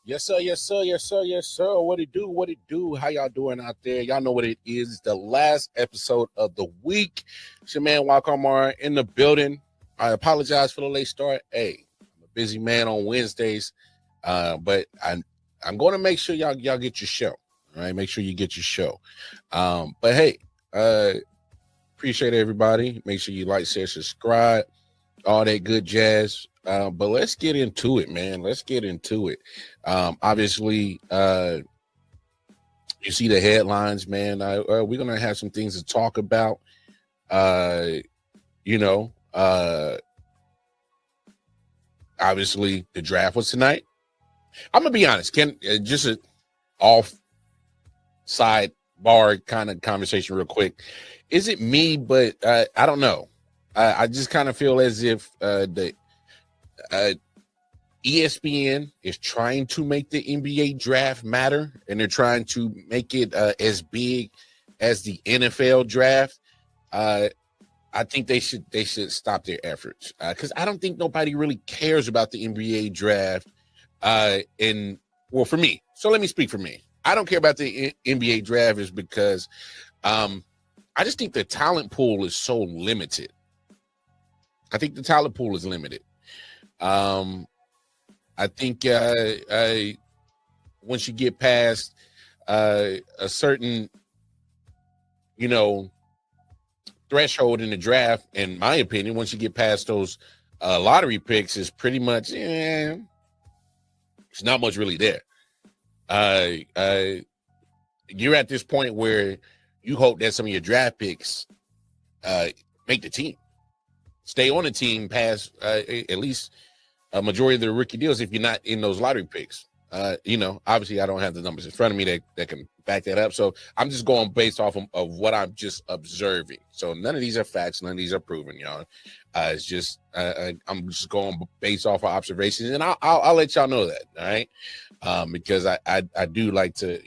Yes, sir. Yes, sir. Yes, sir. Yes, sir. What it do? What it do? How y'all doing out there? Y'all know what it is. It's the last episode of the week. It's your man, Wakamara, in the building. I apologize for the late start. Hey, I'm a busy man on Wednesdays, but I'm going to make sure y'all get your show. All right, make sure you get your show. But hey, appreciate everybody. Make sure you like, share, subscribe, all that good jazz. But let's get into it, man. Let's get into it. Obviously, you see the headlines, man. We're going to have some things to talk about. Obviously, the draft was tonight. I'm going to be honest. Just an off-side bar kind of conversation real quick. Is it me? But I don't know. I just kind of feel as if the ESPN is trying to make the NBA draft matter, and they're trying to make it as big as the NFL draft. I think they should stop their efforts because I don't think nobody really cares about the NBA draft. For me, so let me speak for me. I don't care about the NBA draft is because I just think the talent pool is so limited. I think the talent pool is limited. I think once you get past a certain, threshold in the draft, in my opinion, once you get past those lottery picks, is pretty much, it's not much really there. You're at this point where you hope that some of your draft picks make the team. Stay on the team past at least a majority of the rookie deals if you're not in those lottery picks. Obviously I don't have the numbers in front of me that can back that up. So I'm just going based off of what I'm just observing. So none of these are facts. None of these are proven, y'all. It's just I'm just going based off of observations, and I'll let y'all know that. All right. Because I do like to,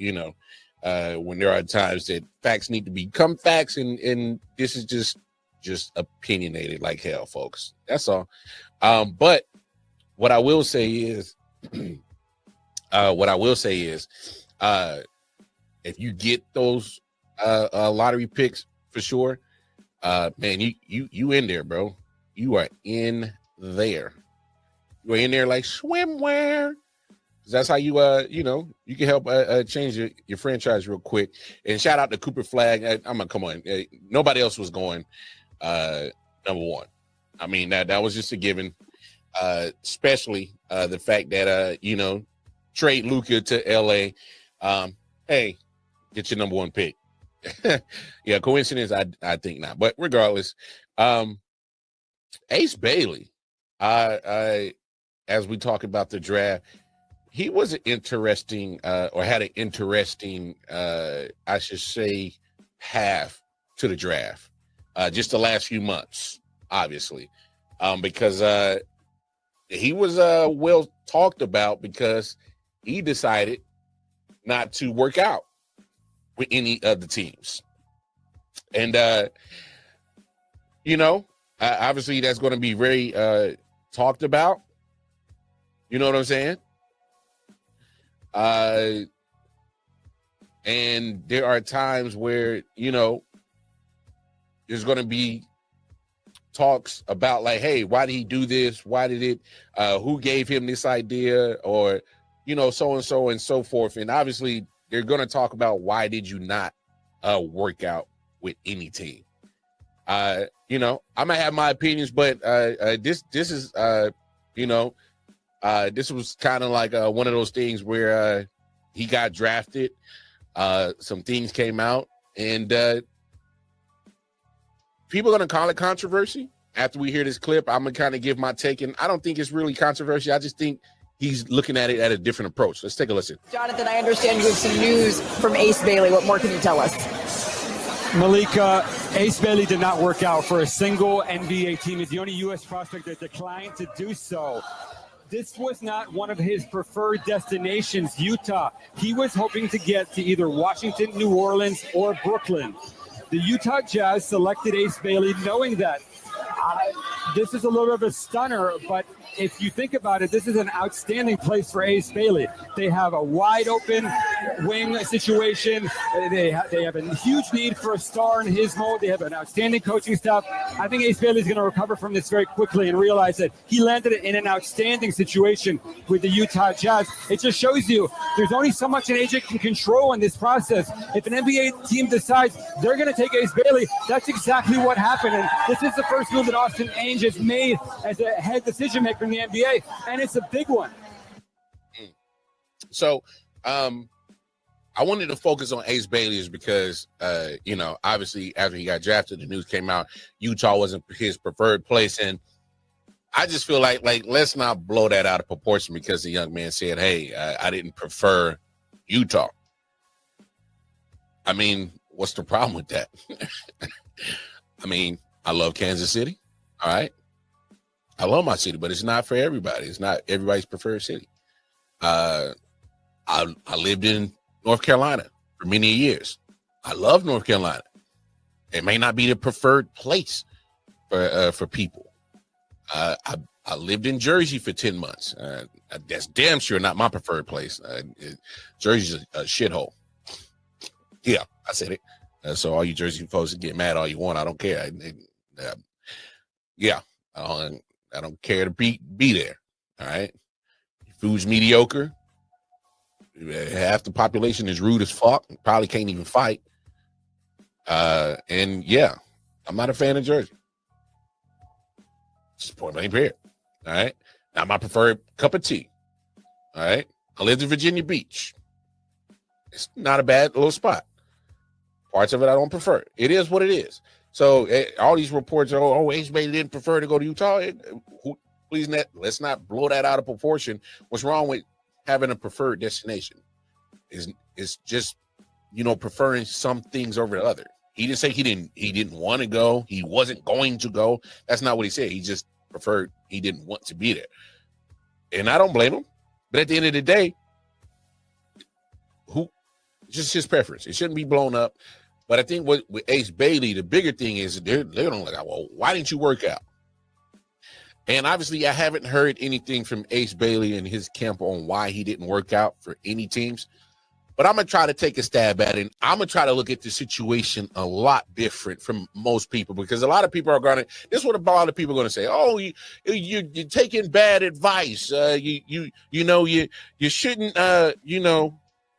when there are times that facts need to become facts, and this is just opinionated like hell, folks. That's all. But what I will say is, if you get those lottery picks for sure, man, you in there, bro. You are in there. You are in there like swimwear. That's how you you can help change your franchise real quick. And shout out to Cooper Flag. I'm gonna come on. Nobody else was going number one. I mean, that was just a given. Especially the fact that trade Luka to LA. Hey, get your number one pick. Yeah, coincidence? I think not. But regardless, Ace Bailey, as we talk about the draft, he was an interesting or had an interesting, I should say, path to the draft. Just the last few months, obviously, because he was well talked about because he decided not to work out with any of the teams. And, obviously that's going to be very talked about. You know what I'm saying? And there are times where, there's going to be talks about like, hey, why did he do this? Why did it? Who gave him this idea? Or, so and so and so forth. And obviously, they're going to talk about why did you not work out with any team? I'm gonna have my opinions, but this is this was kind of like one of those things where he got drafted. Some things came out, and people are going to call it controversy. After we hear this clip, I'm going to kind of give my take, and I don't think it's really controversial. I just think he's looking at it at a different approach. Let's take a listen. Jonathan, I understand you have some news from Ace Bailey. What more can you tell us? Malika, Ace Bailey did not work out for a single NBA team. He's the only U.S. prospect that declined to do so. This was not one of his preferred destinations, Utah. He was hoping to get to either Washington, New Orleans, or Brooklyn. The Utah Jazz selected Ace Bailey knowing that this is a little bit of a stunner, but if you think about it, this is an outstanding place for Ace Bailey. They have a wide open wing situation. They have a huge need for a star in his mold. They have an outstanding coaching staff. I think Ace Bailey is going to recover from this very quickly and realize that he landed in an outstanding situation with the Utah Jazz. It just shows you there's only so much an agent can control in this process. If an NBA team decides they're going to take Ace Bailey, that's exactly what happened. And this is the first move that Austin Ainge has made as a head decision maker in the NBA, and it's a big one. So I wanted to focus on Ace Bailey is because, obviously after he got drafted, the news came out, Utah wasn't his preferred place. And I just feel like let's not blow that out of proportion because the young man said, hey, I didn't prefer Utah. I mean, what's the problem with that? I mean, I love Kansas City. All right. I love my city, but it's not for everybody. It's not everybody's preferred city. I lived in North Carolina for many years. I love North Carolina. It may not be the preferred place for people. I lived in Jersey for 10 months. That's damn sure not my preferred place. Jersey's a shithole. Yeah, I said it. So all you Jersey folks get mad all you want. I don't care. I don't care to be there. All right. Food's mediocre. Half the population is rude as fuck. Probably can't even fight. And yeah, I'm not a fan of Jersey. Just point blank period. All right. Not my preferred cup of tea. All right. I lived in Virginia Beach. It's not a bad little spot. Parts of it I don't prefer. It is what it is. So all these reports, Ace Bailey didn't prefer to go to Utah. Please, let's not blow that out of proportion. What's wrong with having a preferred destination? Is just preferring some things over the other. He didn't say he didn't want to go. He wasn't going to go. That's not what he said. He just preferred. He didn't want to be there, and I don't blame him. But at the end of the day, just his preference. It shouldn't be blown up. But I think with Ace Bailey, the bigger thing is they're going to look at, well, why didn't you work out? And obviously, I haven't heard anything from Ace Bailey and his camp on why he didn't work out for any teams. But I'm going to try to take a stab at it. And I'm going to try to look at the situation a lot different from most people, because a lot of people are going to, this is what a lot of people are going to say. Oh, you're taking bad advice. You shouldn't,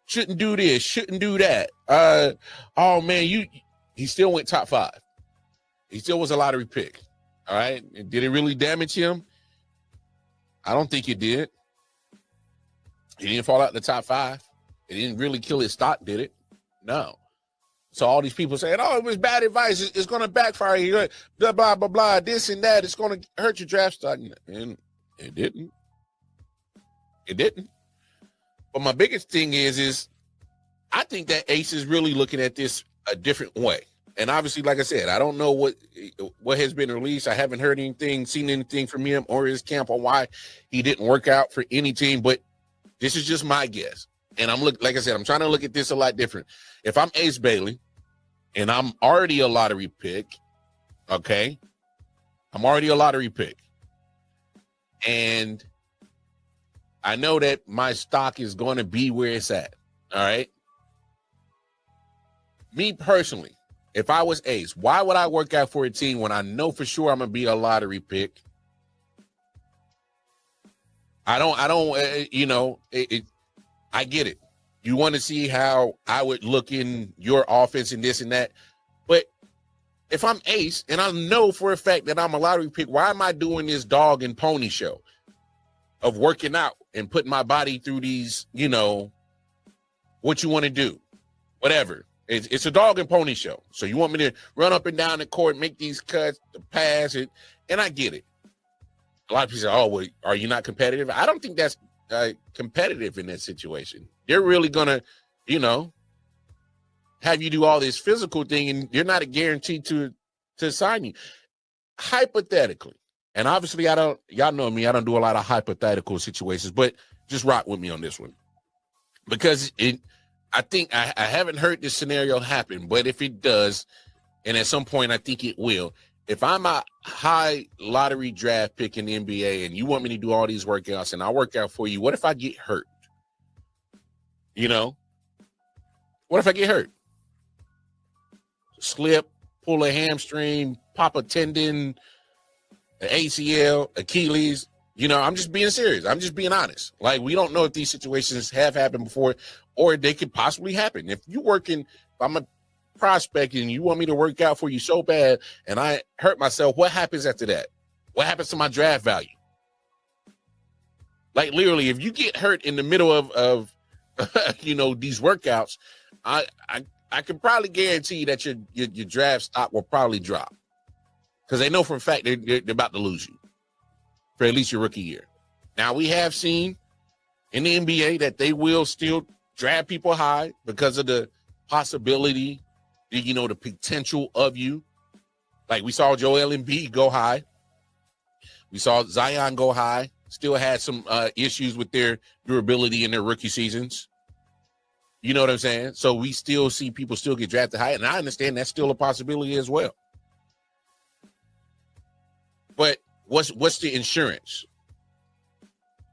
shouldn't do this, shouldn't do that. Oh man, he still went top 5. He still was a lottery pick. All right. And did it really damage him? I don't think it did. He didn't fall out in the top 5. It didn't really kill his stock, did it? No. So all these people saying, oh, it was bad advice. It's going to backfire you. Blah, blah, blah, blah, this and that. It's going to hurt your draft stock. And it didn't. It didn't. But my biggest thing is I think that Ace is really looking at this a different way. And obviously, like I said, I don't know what has been released. I haven't heard anything, seen anything from him or his camp on why he didn't work out for any team. But this is just my guess. And like I said, I'm trying to look at this a lot different. If I'm Ace Bailey and I'm already a lottery pick, okay? I'm already a lottery pick. And I know that my stock is going to be where it's at. All right. Me personally, if I was Ace, why would I work out for a team when I know for sure I'm going to be a lottery pick? I get it. You want to see how I would look in your offense and this and that. But if I'm Ace and I know for a fact that I'm a lottery pick, why am I doing this dog and pony show of working out and putting my body through these, what you want to do, whatever. It's a dog and pony show. So you want me to run up and down the court, make these cuts, the pass, and I get it. A lot of people say, oh, well, are you not competitive? I don't think that's competitive in that situation. They're really going to, have you do all this physical thing, and you're not a guarantee to sign you. Hypothetically, and obviously y'all know me, I don't do a lot of hypothetical situations, but just rock with me on this one. Because I think I haven't heard this scenario happen, but if it does, and at some point I think it will, if I'm a high lottery draft pick in the NBA and you want me to do all these workouts and I work out for you, what if I get hurt? You know, what if I get hurt? Slip, pull a hamstring, pop a tendon, an ACL, Achilles. You know, I'm just being serious. I'm just being honest. Like, we don't know if these situations have happened before or they could possibly happen. If you're working, if I'm a prospect and you want me to work out for you so bad and I hurt myself, what happens after that? What happens to my draft value? Like, literally, if you get hurt in the middle of you know, these workouts, I can probably guarantee that your draft stock will probably drop because they know for a fact they're about to lose you for at least your rookie year. Now, we have seen in the NBA that they will still draft people high because of the possibility, you know, the potential of you. Like we saw Joel Embiid go high. We saw Zion go high. Still had some issues with their durability in their rookie seasons. You know what I'm saying? So we still see people still get drafted high, and I understand that's still a possibility as well. But what's the insurance?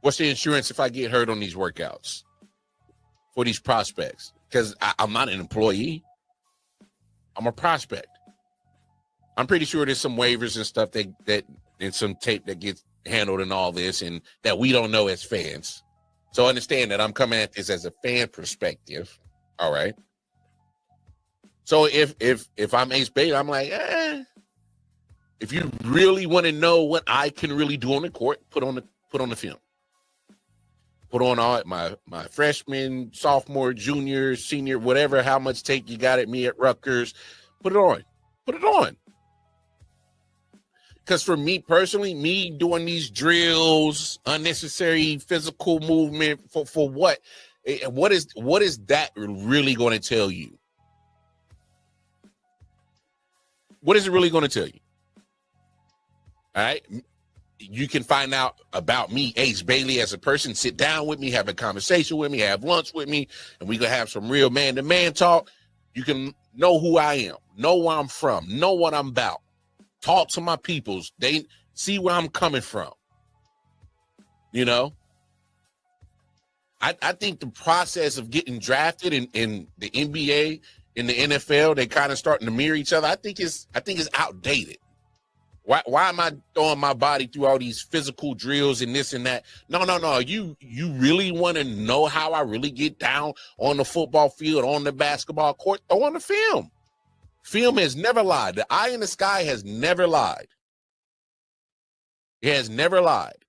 What's the insurance if I get hurt on these workouts for these prospects? Because I'm not an employee. I'm a prospect. I'm pretty sure there's some waivers and stuff that and some tape that gets handled in all this and that we don't know as fans. So understand that I'm coming at this as a fan perspective. All right. So if I'm Ace Bailey, I'm like, if you really want to know what I can really do on the court, put on the film. Put on all my freshman, sophomore, junior, senior, whatever, how much tape you got at me at Rutgers. Put it on. Put it on. Because for me personally, me doing these drills, unnecessary physical movement for what? What is that really going to tell you? What is it really going to tell you? All right. You can find out about me, Ace Bailey, as a person. Sit down with me, have a conversation with me, have lunch with me, and we can have some real man-to-man talk. You can know who I am, know where I'm from, know what I'm about. Talk to my peoples. They see where I'm coming from. You know? I think the process of getting drafted in the NBA, in the NFL, they kind of starting to mirror each other. I think it's outdated. Why am I throwing my body through all these physical drills and this and that? No. You really want to know how I really get down on the football field, on the basketball court? Throw on the film. Film has never lied. The eye in the sky has never lied. It has never lied.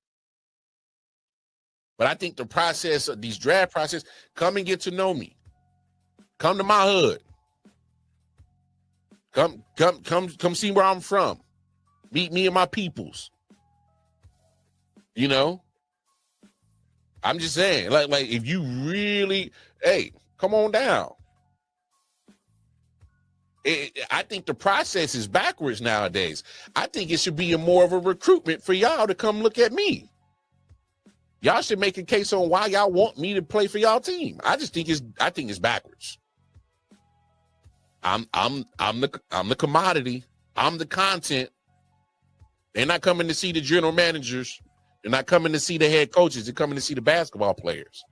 But I think the process of these draft process, come and get to know me. Come to my hood. Come see where I'm from. Meet me and my peoples. You know? I'm just saying, like if you really, hey, come on down. I think the process is backwards nowadays. I think it should be more of a recruitment for y'all to come look at me. Y'all should make a case on why y'all want me to play for y'all team. I think it's backwards. I'm the commodity. I'm the content. They're not coming to see the general managers. They're not coming to see the head coaches. They're coming to see the basketball players.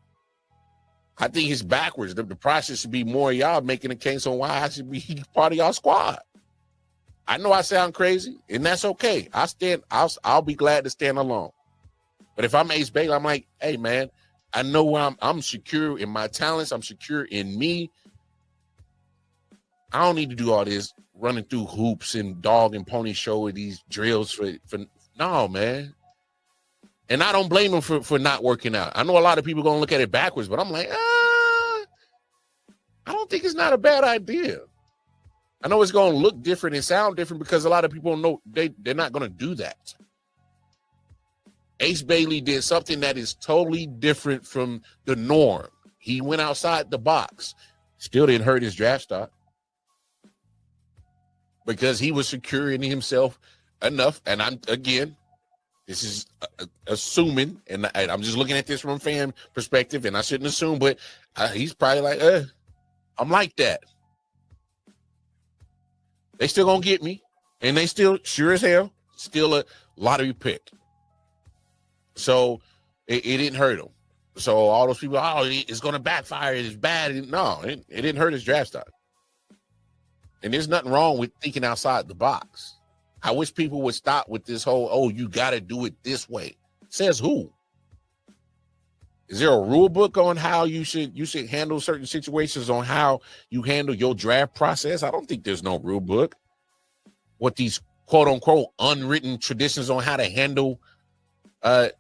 I think it's backwards. The process should be more y'all making a case on why I should be part of y'all squad. I know I sound crazy, and that's okay. I'll be glad to stand alone. But if I'm Ace Bailey, I'm like, hey man, I know I'm secure in my talents. I'm secure in me. I don't need to do all this running through hoops and dog and pony show with these drills for no, man. And I don't blame them for not working out. I know a lot of people are going to look at it backwards, but I'm like, I don't think it's not a bad idea. I know it's going to look different and sound different because a lot of people know they're not going to do that. Ace Bailey did something that is totally different from the norm. He went outside the box. Still didn't hurt his draft stock because he was securing himself enough. And this is assuming, and I'm just looking at this from a fan perspective, and I shouldn't assume, but he's probably like, I'm like that. They still gonna get me. And they still, sure as hell, still a lottery pick. So it didn't hurt him. So all those people, oh, it's going to backfire. It's bad. No, it didn't hurt his draft stock. And there's nothing wrong with thinking outside the box. I wish people would stop with this whole, oh, you got to do it this way. Says who? Is there a rule book on how you should handle certain situations, on how you handle your draft process? I don't think there's no rule book. What these quote unquote unwritten traditions on how to handle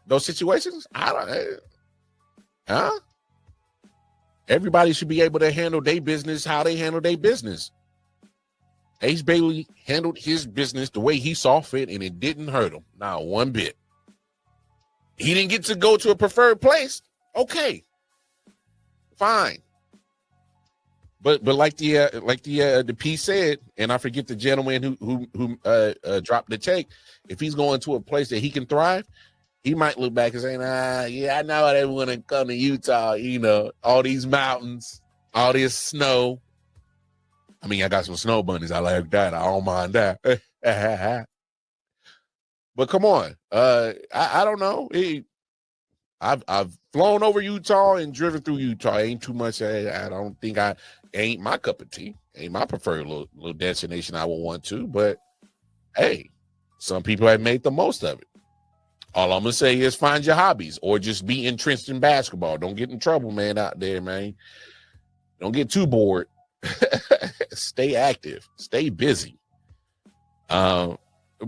those situations? Everybody should be able to handle their business how they handle their business. Ace Bailey handled his business the way he saw fit, and it didn't hurt him, not one bit. He didn't get to go to a preferred place. Okay, fine. But like the piece said, and I forget the gentleman who dropped the take. If he's going to a place that he can thrive, he might look back and say, yeah, I know they want to come to Utah, all these mountains, all this snow. I mean, I got some snow bunnies. I like that. I don't mind that. But come on. I don't know. I've flown over Utah and driven through Utah. Ain't too much. I don't think ain't my cup of tea. Ain't my preferred little destination I would want to. But, hey, some people have made the most of it. All I'm going to say is find your hobbies or just be entrenched in basketball. Don't get in trouble, man, out there, man. Don't get too bored. Stay active. Stay busy. But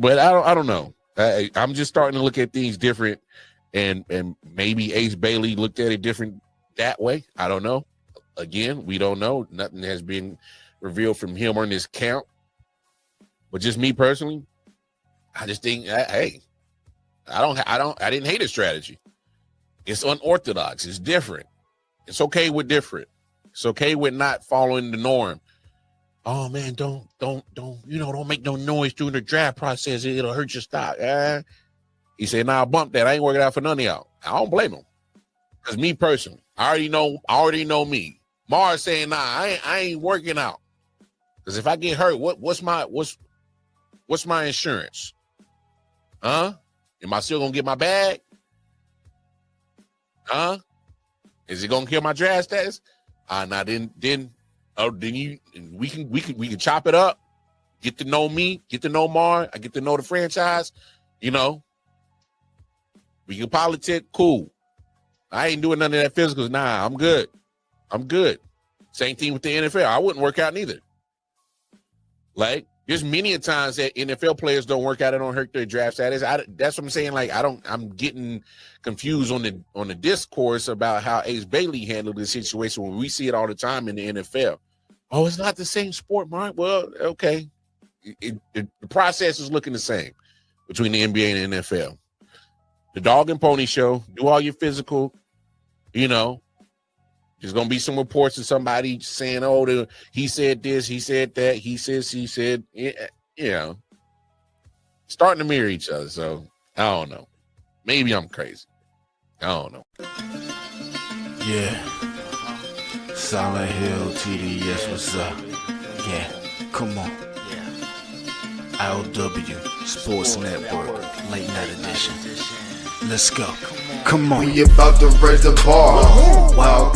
I don't know. I'm just starting to look at things different, and maybe Ace Bailey looked at it different that way. I don't know. Again, we don't know. Nothing has been revealed from him on this count. But just me personally, I just think, hey, I didn't hate his strategy. It's unorthodox. It's different. It's okay with different. It's okay with not following the norm. Oh man, don't make no noise during the draft process. It'll hurt your stock. He said, nah, bump that. I ain't working out for none of y'all. I don't blame him. Because me personally, I already know me. Mars saying, nah, I ain't working out. Because if I get hurt, what's my insurance? Am I still gonna get my bag? Is it gonna kill my draft status? Now then we can chop it up, get to know me, get to know Mar, I get to know the franchise, we can politic, cool. I ain't doing none of that physicals. Nah, I'm good. Same thing with the NFL. I wouldn't work out neither. Like, there's many a times that NFL players don't work out, it don't hurt their draft status. That's what I'm saying. Like, I'm getting confused on the discourse about how Ace Bailey handled the situation when we see it all the time in the NFL. Oh, it's not the same sport, Mark. Well, okay. The process is looking the same between the NBA and the NFL. The dog and pony show, do all your physical, there's going to be some reports of somebody saying, oh, he said this, he said that, he said, starting to mirror each other. So I don't know. Maybe I'm crazy. I don't know. Yeah. Silent Hill TDS, what's up? Yeah, come on. Yeah. LW Sports Network, late night edition. Let's go. Come on. We about to raise the bar. Wow.